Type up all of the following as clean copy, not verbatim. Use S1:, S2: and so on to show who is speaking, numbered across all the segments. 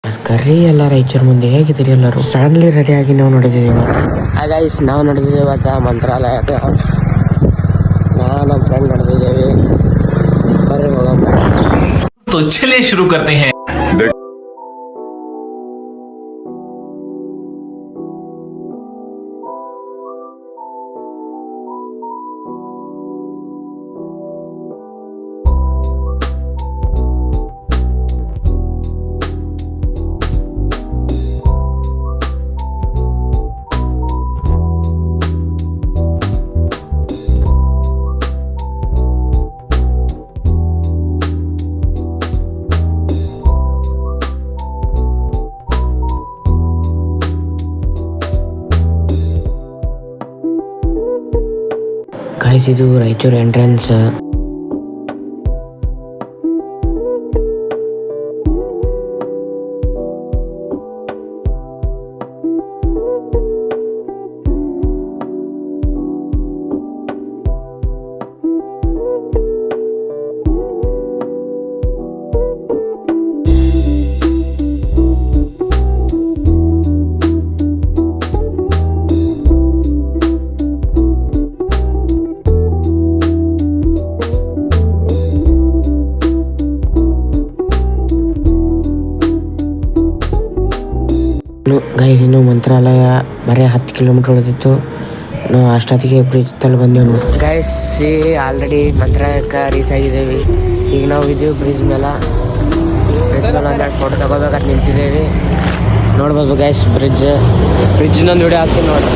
S1: ನಮಸ್ಕಾರ ಎಲ್ಲ ರಾಯಚೂರು ಮುಂದೆ ಹೇಗಿದ್ದೀರಿ ಎಲ್ಲರೂ ಸಡನ್ಲಿ ರೆಡಿಯಾಗಿ ನಾವು ನೋಡಿದ್ದೀವಿ ಇವತ್ತು. ಗೈಸ್ ನಾವು ನಡೆದಿದ್ದೇವೆ ಇವತ್ತು ಮಂತ್ರಾಲಯಕ್ಕೆ. ನಮ್ಮ ಫ್ರೆಂಡ್ ನಡೆದಿದ್ದೇವೆ. ಬರ್ರಿ ಹೋಗಮ್ಮ.
S2: तो चलिए शुरू करते हैं.
S1: ಗೈಸ್ ಇದು ರಾಯಚೂರು ಎಂಟ್ರೆನ್ಸ್. ಗೈಸ್ ಇನ್ನು ಮಂತ್ರಾಲಯ ಬರೀ 10 ಕಿಲೋಮೀಟರ್ ಉಳಿದಿತ್ತು. ನಾವು ಅಷ್ಟೊತ್ತಿಗೆ ಬ್ರಿಡ್ಜ್ ತಲೆ ಬಂದೇವು ನೋಡಿ. ಗೈಸ್ ಆಲ್ರೆಡಿ ಮಂತ್ರಾಲಯಕ್ಕೆ ರೀಚ್ ಆಗಿದ್ದೇವೆ. ಈಗ ನಾವು ಇದೀವಿ ಬ್ರಿಡ್ಜ್ ಮೇಲೆ. ಒಂದೆರಡು ಫೋಟೋ ತಗೋಬೇಕಂತ ನಿಂತಿದ್ದೇವೆ. ನೋಡ್ಬೋದು ಗೈಸ್ ಬ್ರಿಡ್ಜ್ ನಂದು ವಿಡಿಯೋ ಹಾಕ್ತೀನಿ ನೋಡಿ.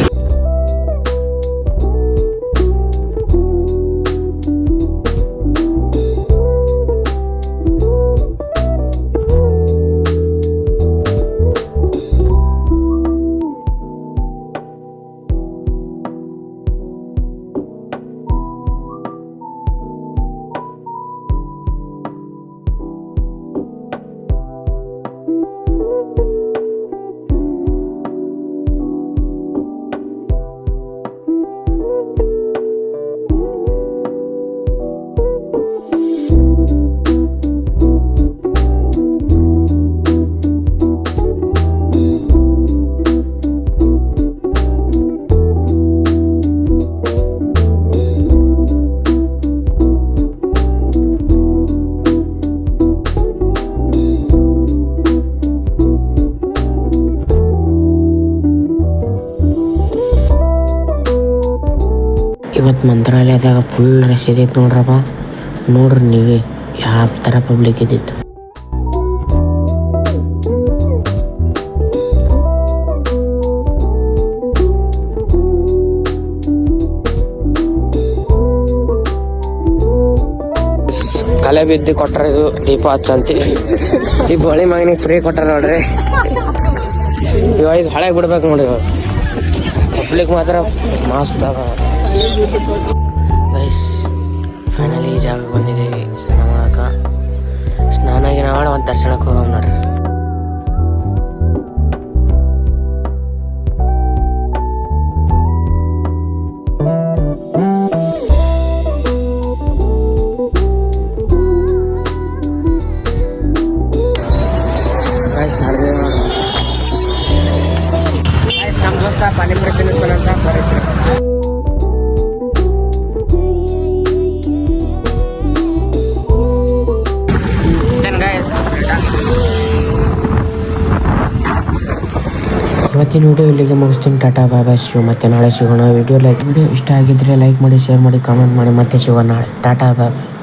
S1: ಇವತ್ತು ಮಂತ್ರಾಲಯದಾಗ ಫುಲ್ ರಶ್ ಇದೈತೆ ನೋಡ್ರಪ್ಪ. ನೋಡ್ರಿ ನೀವೇ ಯಾವ ಥರ ಪಬ್ಲಿಕ್ ಇದ್ದಿತ್ತು. ಕಲೆ ಬಿದ್ದು ಕೊಟ್ರ ಇದು ದೀಪ ಹಚ್ಚಂತಿ. ಈ ಬಳಿ ಮಗನಿಗೆ ಫ್ರೀ ಕೊಟ್ಟಾರ ನೋಡ್ರಿ. ಇವಾಗ ಇದು ಹಳೆ ಬಿಡ್ಬೇಕು ನೋಡಿ. ಪಬ್ಲಿಕ್ ಮಾತ್ರ ಮಸ್ತ್ ಅದ. ಗೈಸ್ ಫೈನಲಿ ಈ ಜಾಗಕ್ಕೆ ಬಂದಿದ್ದೇವೆ ಸ್ನಾನ ಮಾಡಕ್ಕೆ. ಸ್ನಾನ ಮಾಡಿ ಒಂದು ದರ್ಶನಕ್ಕೆ ಹೋಗಮ್ ನೋಡ್ರಿ. ನಮ್ಮ ದೋಸ್ತ ಪಾನಿಪುರಿ ತಿನ್ನಿಸ್ತಾನಂತ ಬರೀ. ಇವತ್ತಿನ ವಿಡಿಯೋ ಇಲ್ಲಿಗೆ ಮುಗಿಸ್ತೀನಿ. ಟಾಟಾ ಬಾಯ್ ಬಾಯ್. ಮತ್ತೆ ನಾಳೆ ಸಿಗೋಣ. ವಿಡಿಯೋ ಇಷ್ಟ ಆಗಿದ್ರೆ ಲೈಕ್ ಮಾಡಿ, ಶೇರ್ ಮಾಡಿ, ಕಾಮೆಂಟ್ ಮಾಡಿ. ಮತ್ತೆ ಸಿಗೋಣ ನಾಳೆ. ಟಾಟಾ ಬಾಯ್ ಬಾಯ್.